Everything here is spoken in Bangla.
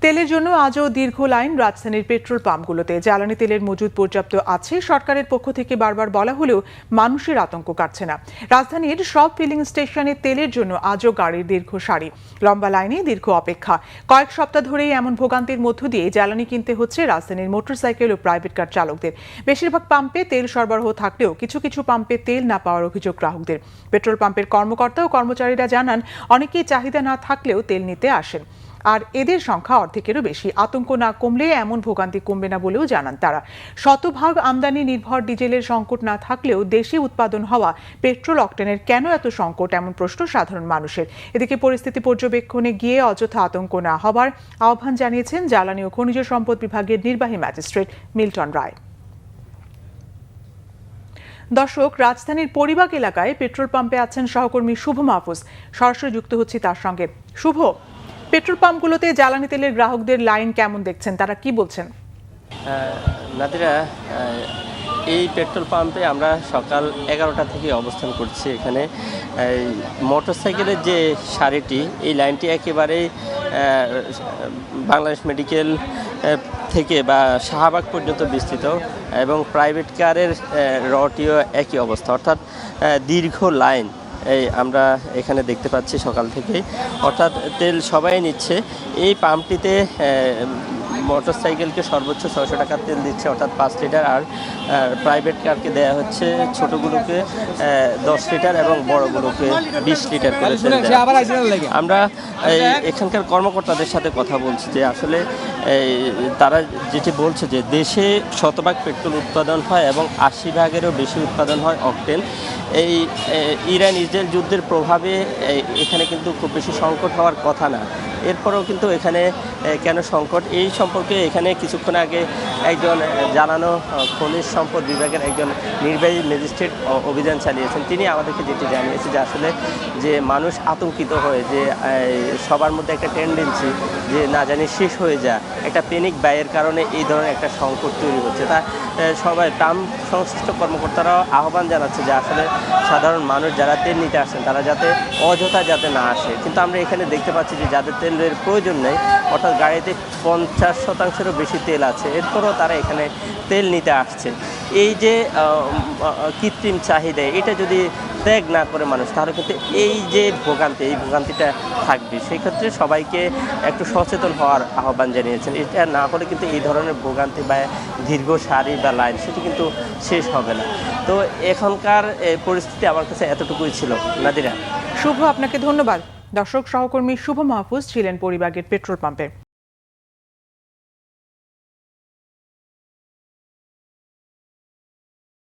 তেলের জন্য আজও দীর্ঘ লাইন রাজধানীর পেট্রোল পাম্পগুলোতে। জ্বালানি তেলের মজুদ পর্যাপ্ত আছে, সরকারের পক্ষ থেকে বারবার বলা হলেও মানুষের আতঙ্ক কাটছে না। রাজধানীর সব ফিলিং স্টেশনে তেলের জন্য আজও গাড়ির দীর্ঘ সারি, লম্বা লাইনে দীর্ঘ অপেক্ষা। কয়েক সপ্তাহ ধরেই এমন ভোগান্তির মধ্য দিয়ে জ্বালানি কিনতে হচ্ছে রাজধানীর মোটরসাইকেল ও প্রাইভেট কার চালকদের। বেশিরভাগ পাম্পে তেল সরবরাহ থাকলেও কিছু কিছু পাম্পে তেল না পাওয়ার অভিযোগ গ্রাহকদের। পেট্রোল পাম্পের কর্মকর্তা ও কর্মচারীরা জানান, অনেকেই চাহিদা না থাকলেও তেল নিতে আসেন, আর এদের সংখ্যা অর্ধেকেরও বেশি। আতঙ্ক না কমলে এমন ভোগান্তি কমবে না বলেও জানান তারা। শতভাগ আমদানি নির্ভর ডিজেলের সংকট না থাকলেও দেশে উৎপাদন হওয়া পেট্রোল অকটেনের কেন এত সংকট, এমন প্রশ্ন সাধারণ মানুষের। এদিকে পরিস্থিতি পর্যবেক্ষণে গিয়ে অযথা আতঙ্ক না হবার আহ্বান জানিয়েছেন জ্বালানি ও খনিজ সম্পদ বিভাগের নির্বাহী ম্যাজিস্ট্রেট মিল্টন রায়। দর্শক, রাজধানীর পরিবাগ এলাকায় পেট্রোল পাম্পে আছেন সহকর্মী শুভ মাহফুজ। সরাসরি যুক্ত হচ্ছি তার সঙ্গে। শুভ, পেট্রোল পাম্পগুলোতে জ্বালানি তেলের গ্রাহকদের লাইন কেমন দেখছেন, তারা কি বলছেন? নাদিরা, এই পেট্রোল পাম্পে আমরা সকাল 11টা থেকে অবস্থান করছি। এখানে মোটরসাইকেলের যে সারিটি, এই লাইনটি একেবারেই বাংলাদেশ মেডিকেল থেকে বা শাহবাগ পর্যন্ত বিস্তৃত, এবং প্রাইভেট কারের রটিও একই অবস্থা, অর্থাৎ দীর্ঘ লাইন আমরা এখানে দেখতে পাচ্ছি সকাল থেকেই। অর্থাৎ তেল সবাই নিচ্ছে। এই পাম্পটিতে মোটরসাইকেলকে সর্বোচ্চ 600 টাকার তেল দিচ্ছে, অর্থাৎ 5 লিটার, আর প্রাইভেট কারকে দেওয়া হচ্ছে ছোটোগুলোকে 10 লিটার এবং বড়গুলোকে 20 লিটার করে তেল দেয়া। আমরা এখানকার কর্মকর্তাদের সাথে কথা বলছি যে আসলে তারা যেটি বলছে যে দেশে শতভাগ পেট্রোল উৎপাদন হয় এবং 80%-এরও বেশি উৎপাদন হয় অকটেন। এই ইরান ইসরায়েল যুদ্ধের প্রভাবে এখানে কিন্তু খুব বেশি সংকট হওয়ার কথা না। এরপরেও কিন্তু এখানে কেন সংকট, এই সম্পর্কে এখানে কিছুক্ষণ আগে একজন জানানো খনিজ সম্পদ বিভাগের একজন নির্বাহী ম্যাজিস্ট্রেট অভিযান চালিয়েছেন। তিনি আমাদেরকে যেটি জানিয়েছে যে আসলে যে মানুষ আতঙ্কিত হয়ে, যে সবার মধ্যে একটা টেন্ডেন্সি যে না জানি শেষ হয়ে যায়, একটা প্যানিক বাইয়ের কারণে এই ধরনের একটা সংকট তৈরি হচ্ছে। তা সবাই পাম্প সংশ্লিষ্ট কর্মকর্তারাও আহ্বান জানাচ্ছে যে আসলে সাধারণ মানুষ যারা তেল নিতে আসেন তারা যাতে অযথা যাতে না আসে। কিন্তু আমরা এখানে দেখতে পাচ্ছি যে যাদের তেলের প্রয়োজন নেই, অর্থাৎ গাড়িতে 50%-এরও বেশি তেল আছে, এরপরও তারা এখানে তেল নিতে আসছে। এই যে কৃত্রিম চাহিদা, এটা যদি ত্যাগ না করে মানুষ, তাহলে কিন্তু এই যে ভোগান্তি, এই ভোগান্তিটা থাকবে। সেই ক্ষেত্রে সবাইকে একটু সচেতন হওয়ার আহ্বান জানিয়েছেন। এটা না হলে কিন্তু এই ধরনের ভোগান্তি বা দীর্ঘ সারি বা লাইন সেটি কিন্তু শেষ হবে না। তো এখনকার পরিস্থিতি আমার কাছে এতটুকুই ছিল। নাদিরা। শুভ, আপনাকে ধন্যবাদ। দর্শক, সহকর্মী শুভ মাহফুজ ছিলেন পরিবাগের পেট্রোল পাম্পে।